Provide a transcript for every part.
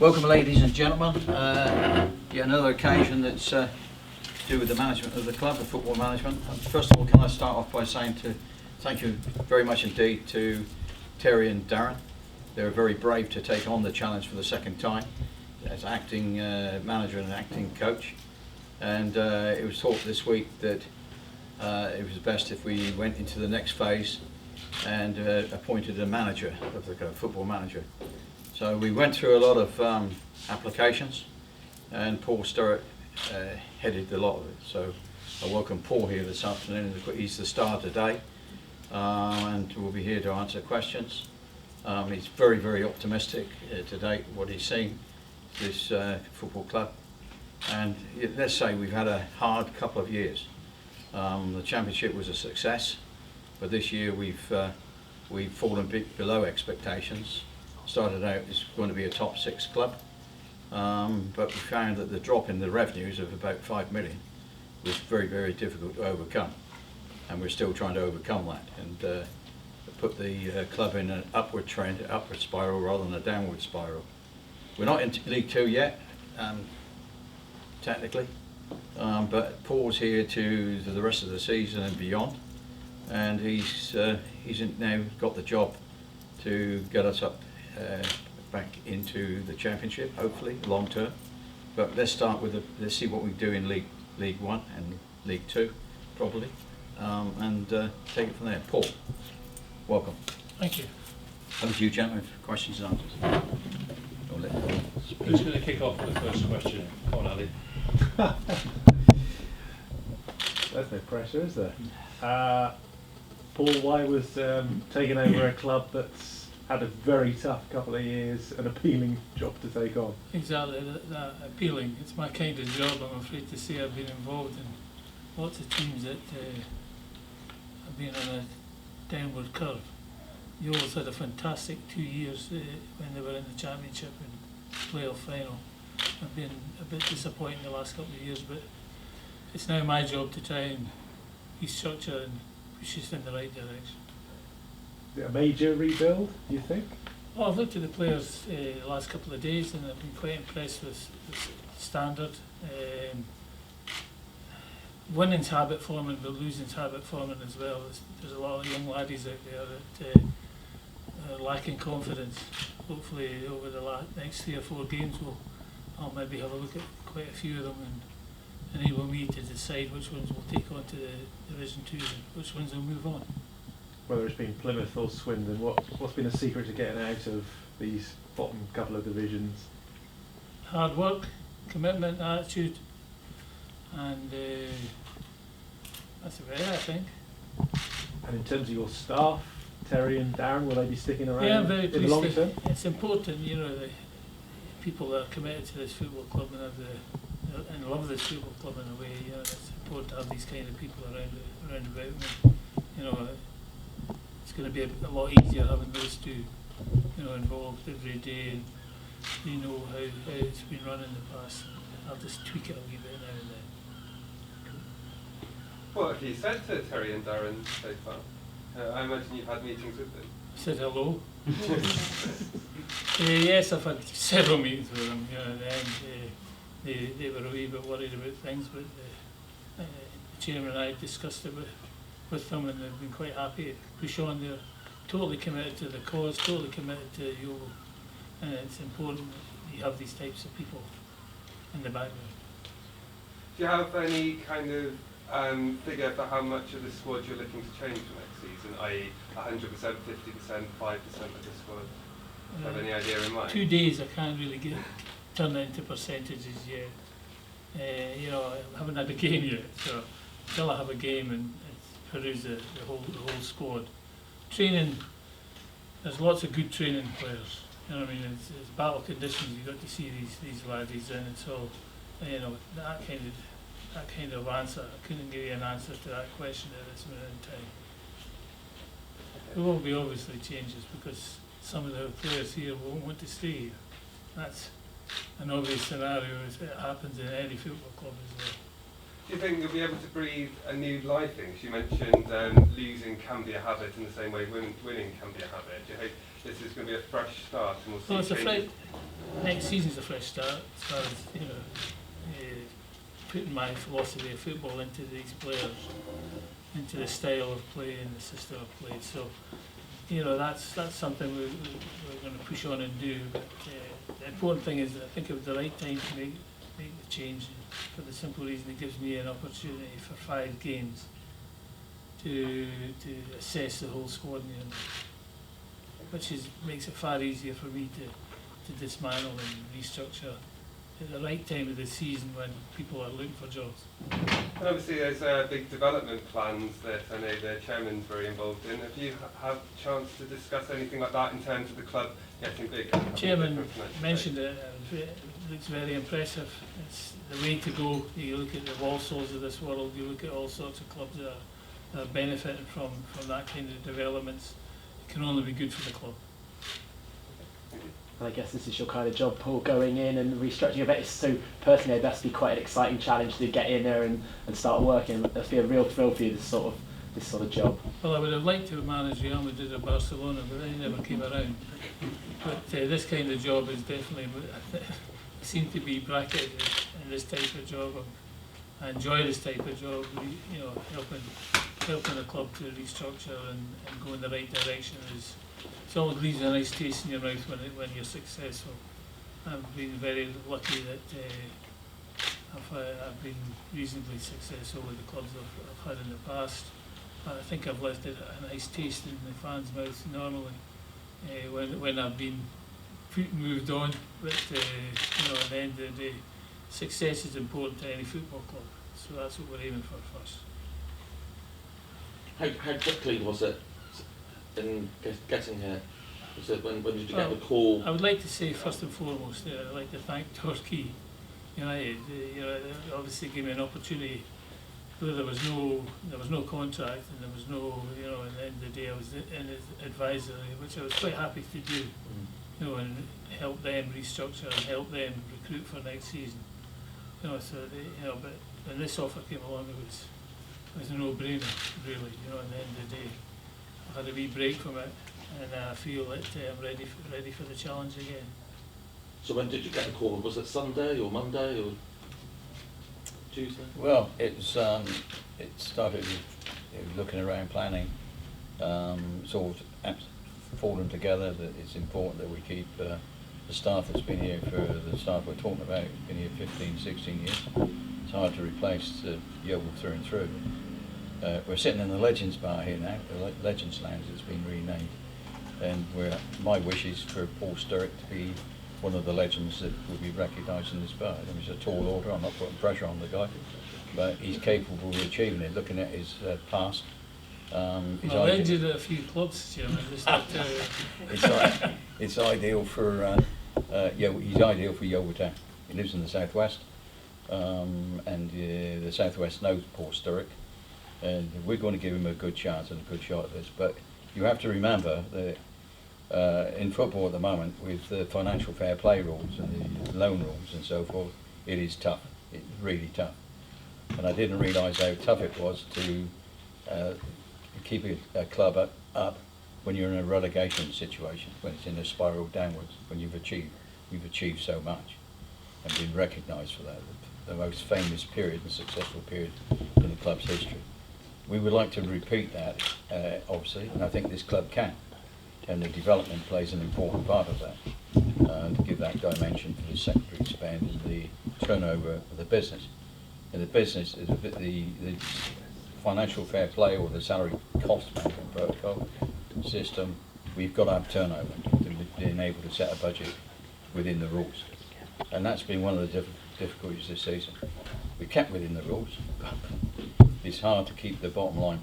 Welcome, ladies and gentlemen. Yet another occasion that's to do with the management of the club, the football management. First of all, can I start off by saying thank you very much indeed to Terry and Darren. They were very brave to take on the challenge for the second time as acting manager and acting coach. And it was thought this week that it was best if we went into the next phase and appointed a manager of the football manager. So we went through a lot of applications, and Paul Sturrock headed a lot of it. So I welcome Paul here this afternoon. He's the star today, and we'll be here to answer questions. He's very, very optimistic to date what he's seen this football club, and let's say we've had a hard couple of years. The championship was a success, but this year we've fallen a bit below expectations. Started out as going to be a top 6 club, but we found that the drop in the revenues of about 5 million was very, very difficult to overcome, and we're still trying to overcome that and put the club in an upward trend, upward spiral rather than a downward spiral. We're not in League 2 yet, technically, but Paul's here to the rest of the season and beyond, and he's now got the job to get us up back into the championship, hopefully long term. But let's start with let's see what we do in League 1 and League 2 probably, and take it from there. Paul, welcome. Thank you. Over to you, gentlemen, for questions and answers. Who's going to kick off with the first question? Come on, Ali. There's no pressure, is there? Paul, why was taking over a club that's had a very tough couple of years, an appealing job to take on? Exactly, that appealing. It's my kind of job, I'm afraid to say. I've been involved in lots of teams that have been on a downward curve. Yeovil's had a fantastic 2 years when they were in the championship and playoff final. I've been a bit disappointed in the last couple of years, but it's now my job to try and restructure and push us in the right direction. Is it a major rebuild, do you think? Well, I've looked at the players the last couple of days, and I've been quite impressed with the standard. Winning's habit forming, but losing's habit forming as well. There's a lot of young laddies out there that are lacking confidence. Hopefully over the next 3 or 4 games I'll maybe have a look at quite a few of them and enable me to decide which ones will take on to the Division 2 and which ones will move on. Whether it's been Plymouth or Swindon, what's been a secret to getting out of these bottom couple of divisions? Hard work, commitment, attitude, and that's about it, I think. And in terms of your staff, Terry and Darren, will they be sticking around Yeah, I'm very in the pleased. long term? It's important, you know, the people that are committed to this football club and and love this football club in a way. You know, it's important to have these kind of people around about me. You know, it's going to be a lot easier having those two, you know, involved every day, and you know how it's been run in the past. I'll just tweak it a wee bit now and then. What have you said to Terry and Darren so far? I imagine you've had meetings with them. Said hello. Yes, I've had several meetings with them. You know, and they were a wee bit worried about things, but the chairman and I discussed it with them, and they've been quite happy to push on. They're totally committed to the cause, totally committed to Yeovil, and it's important that you have these types of people in the background. Do you have any kind of figure for how much of the squad you're looking to change for next season, i.e. 100%, 50%, 5% of the squad? Do you have any idea in mind? 2 days I can't really turn that into percentages yet. You know, I haven't had a game yet, so until I have a game and peruse the whole squad. Training, there's lots of good training players. You know what I mean? It's battle conditions. You've got to see these laddies in, and so you know that kind of answer. I couldn't give you an answer to that question at this minute in time. There will be obviously changes because some of the players here won't want to stay here. That's an obvious scenario as it happens in any football club as well. Do you think you'll be able to breathe a new life in? 'Cause you mentioned losing can be a habit in the same way winning can be a habit. Do you hope this is going to be a fresh start and we'll see Well, it's a changes? next season's a fresh start as far as, putting my philosophy of football into these players, into the style of play and the system of play. So, that's something we're going to push on and do. But the important thing is that I think it was the right time to make the change, for the simple reason it gives me an opportunity for 5 games to assess the whole squad, which makes it far easier for me to dismantle and restructure at the right time of the season when people are looking for jobs. And obviously there's big development plans that I know the chairman's very involved in. Have you had a chance to discuss anything like that in terms of the club getting big? The chairman mentioned it, it looks very impressive. It's the way to go. You look at the Walsalls of this world, you look at all sorts of clubs that are benefiting from that kind of developments. It can only be good for the club. And I guess this is your kind of job, Paul, going in and restructuring a bit. So personally, it must be quite an exciting challenge to get in there and start working. It must be a real thrill for you, this sort of job. Well, I would have liked to have managed Real Madrid or Barcelona, but they never came around. But this kind of job is definitely seemed to be bracketed in this type of job. I enjoy this type of job, helping the club to restructure and go in the right direction. It always leaves a nice taste in your mouth when you're successful. I've been very lucky that I've been reasonably successful with the clubs I've had in the past. I think I've left a nice taste in the fans' mouths normally when I've been moved on. But at the end of the day, success is important to any football club. So that's what we're aiming for first. How quickly was it in getting here? Was it when did you get the call? I would like to say first and foremost, I'd like to thank Torquay United. Obviously gave me an opportunity. Though there was no contract and there was no, at the end of the day I was in his advisory, which I was quite happy to do. And help them restructure and help them recruit for next season. But when this offer came along, it was a no-brainer, really. At the end of the day, I had a wee break from it, and I feel that I'm ready for the challenge again. So when did you get the call? Was it Sunday or Monday or Tuesday? Well, it started with looking around, planning. It's all fallen together that it's important that we keep the staff that's been here for the staff we're talking about. It's been here 15, 16 years. It's hard to replace Yeovil through and through. We're sitting in the Legends Bar here now, the Legends Lounge that's been renamed. And my wish is for Paul Sturrock to be one of the legends that will be recognised in this bar. He's a tall order, I'm not putting pressure on the guy, but he's capable of achieving it, looking at his past. I've ended at a few clubs, Chairman. It's ideal for he's ideal for Yeovil Town. He lives in the southwest, and the southwest knows Paul Sturrock, and we're going to give him a good chance and a good shot at this. But you have to remember that in football at the moment, with the financial fair play rules and the loan rules and so forth, it is tough. It's really tough, and I didn't realise how tough it was to keep a club up when you're in a relegation situation, when it's in a spiral downwards, when you've achieved so much and been recognised for that, the most famous period and successful period in the club's history. We would like to repeat that, obviously, and I think this club can, and the development plays an important part of that, to give that dimension for the secondary spend and the turnover of the business. And the business is the financial fair play or the salary cost management protocol system. We've got to have turnover, being able to set a budget within the rules, and that's been one of the difficulties this season. We kept within the rules, but it's hard to keep the bottom line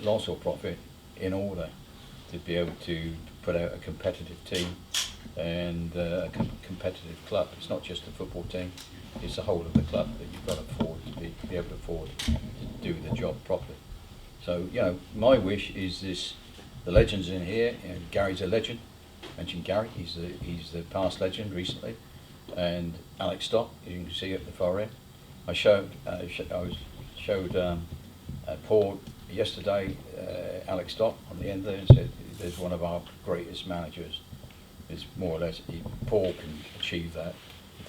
loss or profit in order to be able to put out a competitive team and a competitive club. It's not just the football team, it's the whole of the club that you've got to afford to be able to afford to do the job properly. So, my wish is the legends in here, Gary's a legend. Mentioned Gary, he's the past legend recently. and Alex Stott, as you can see at the far end. I showed Paul yesterday, Alex Stott on the end there, and said there's one of our greatest managers. It's more or less, Paul can achieve that.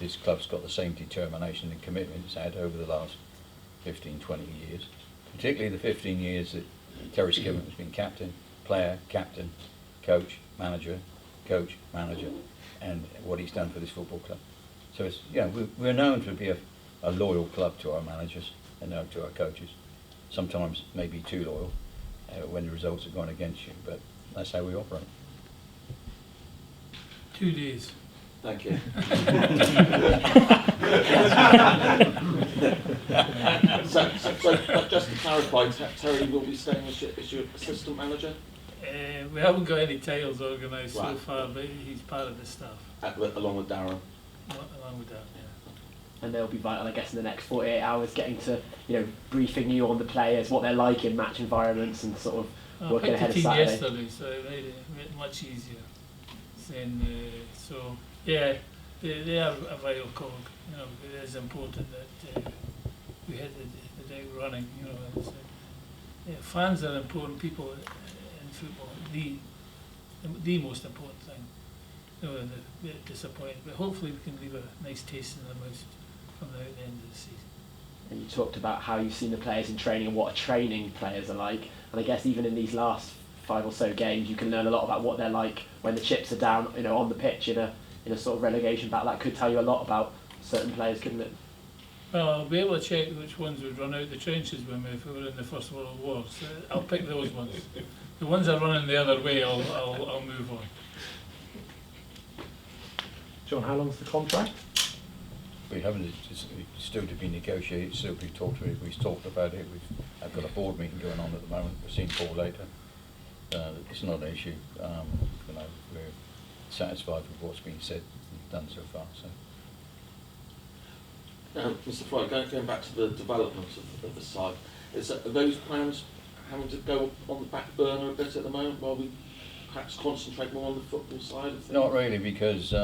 This club's got the same determination and commitment it's had over the last 15, 20 years. Particularly the 15 years that Terry Skimmett has been captain, player, captain, coach, manager, and what he's done for this football club. So it's, we're known to be a loyal club to our managers and to our coaches. Sometimes maybe too loyal when the results are going against you, but that's how we operate. 2 days. Thank you. so just to clarify, Terry will be staying as your assistant manager? We haven't got any titles organised so Right. far, but he's part of the staff, Along with Darren. along with that, yeah. And they'll be vital, I guess, in the next 48 hours, getting to, briefing you on the players, what they're like in match environments, and sort of I working picked ahead the of team Saturday. yesterday, so it made it much easier. Yeah, they are a vital cog. It is important that we hit the deck running. Fans are important people in football. The most important thing. And a bit disappointing, but hopefully we can leave a nice taste in their mouth from the end of the season. And you talked about how you've seen the players in training and what a training players are like. And I guess even in these last 5 or so games, you can learn a lot about what they're like when the chips are down, on the pitch in a sort of relegation battle. That could tell you a lot about certain players, couldn't it? Well, I'll be able to check which ones would run out the trenches with me if we were in the First World War. So I'll pick those ones. The ones that are running the other way, I'll move on. John, how long's the contract? We haven't, it's still to be negotiated, still to be talked about. We've talked about it. I've got a board meeting going on at the moment. We'll see Paul later. It's not an issue. We're satisfied with what's been said and done so far. So. Mr. Floyd, going back to the development of the side, are those plans having to go on the back burner a bit at the moment while we perhaps concentrate more on the football side of things? Not really, because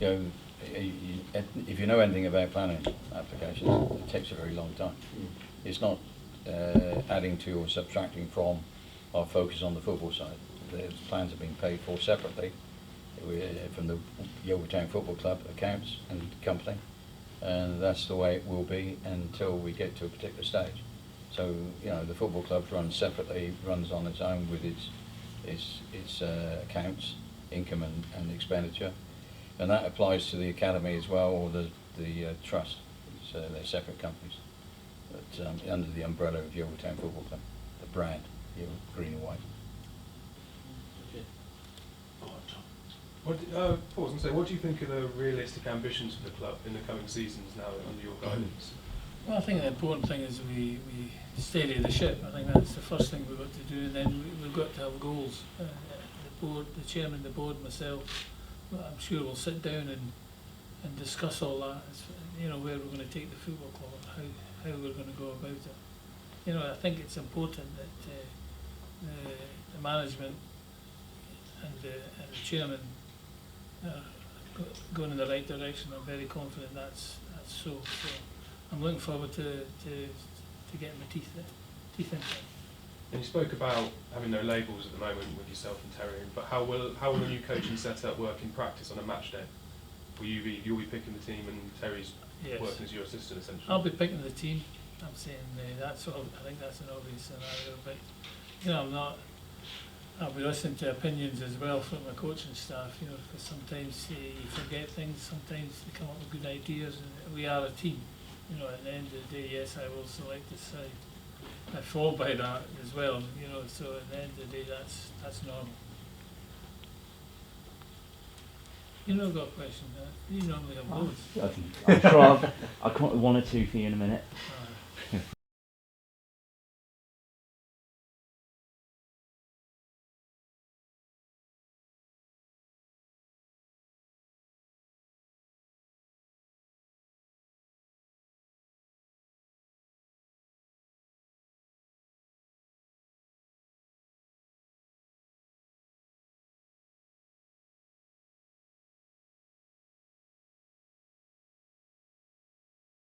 if you know anything about planning applications, it takes a very long time. It's not adding to or subtracting from our focus on the football side. The plans are being paid for separately from the Yeovil Town Football Club accounts and company, and that's the way it will be until we get to a particular stage. So the football club runs separately, runs on its own with its accounts, income and expenditure, and that applies to the academy as well, or the trust. They're separate companies, but under the umbrella of Yeovil Town Football Club, the brand, green and white. What do you think are the realistic ambitions for the club in the coming seasons now under your guidance? Well, I think the important thing is we steady the ship. I think that's the first thing we've got to do, and then we've got to have goals. The board, the chairman, the board, myself, I'm sure we'll sit down and discuss all that. Where we're going to take the football club, how we're going to go about it. I think it's important that the management and the chairman are going in the right direction. I'm very confident that's so. I'm looking forward to getting my teeth into it. And you spoke about having no labels at the moment with yourself and Terry, but how will a new coaching setup work in practice on a match day? You'll be picking the team and Terry's working as your assistant essentially? I'll be picking the team. I'm saying I think that's an obvious scenario, but I'll be listening to opinions as well from my coaching staff, because sometimes you forget things, sometimes they come up with good ideas, and we are a team. At the end of the day, yes, I will select the side. I fall by that as well, so at the end of the day, that's normal. I've got a question. You normally have loads. I'm sure I've got one or two for you in a minute.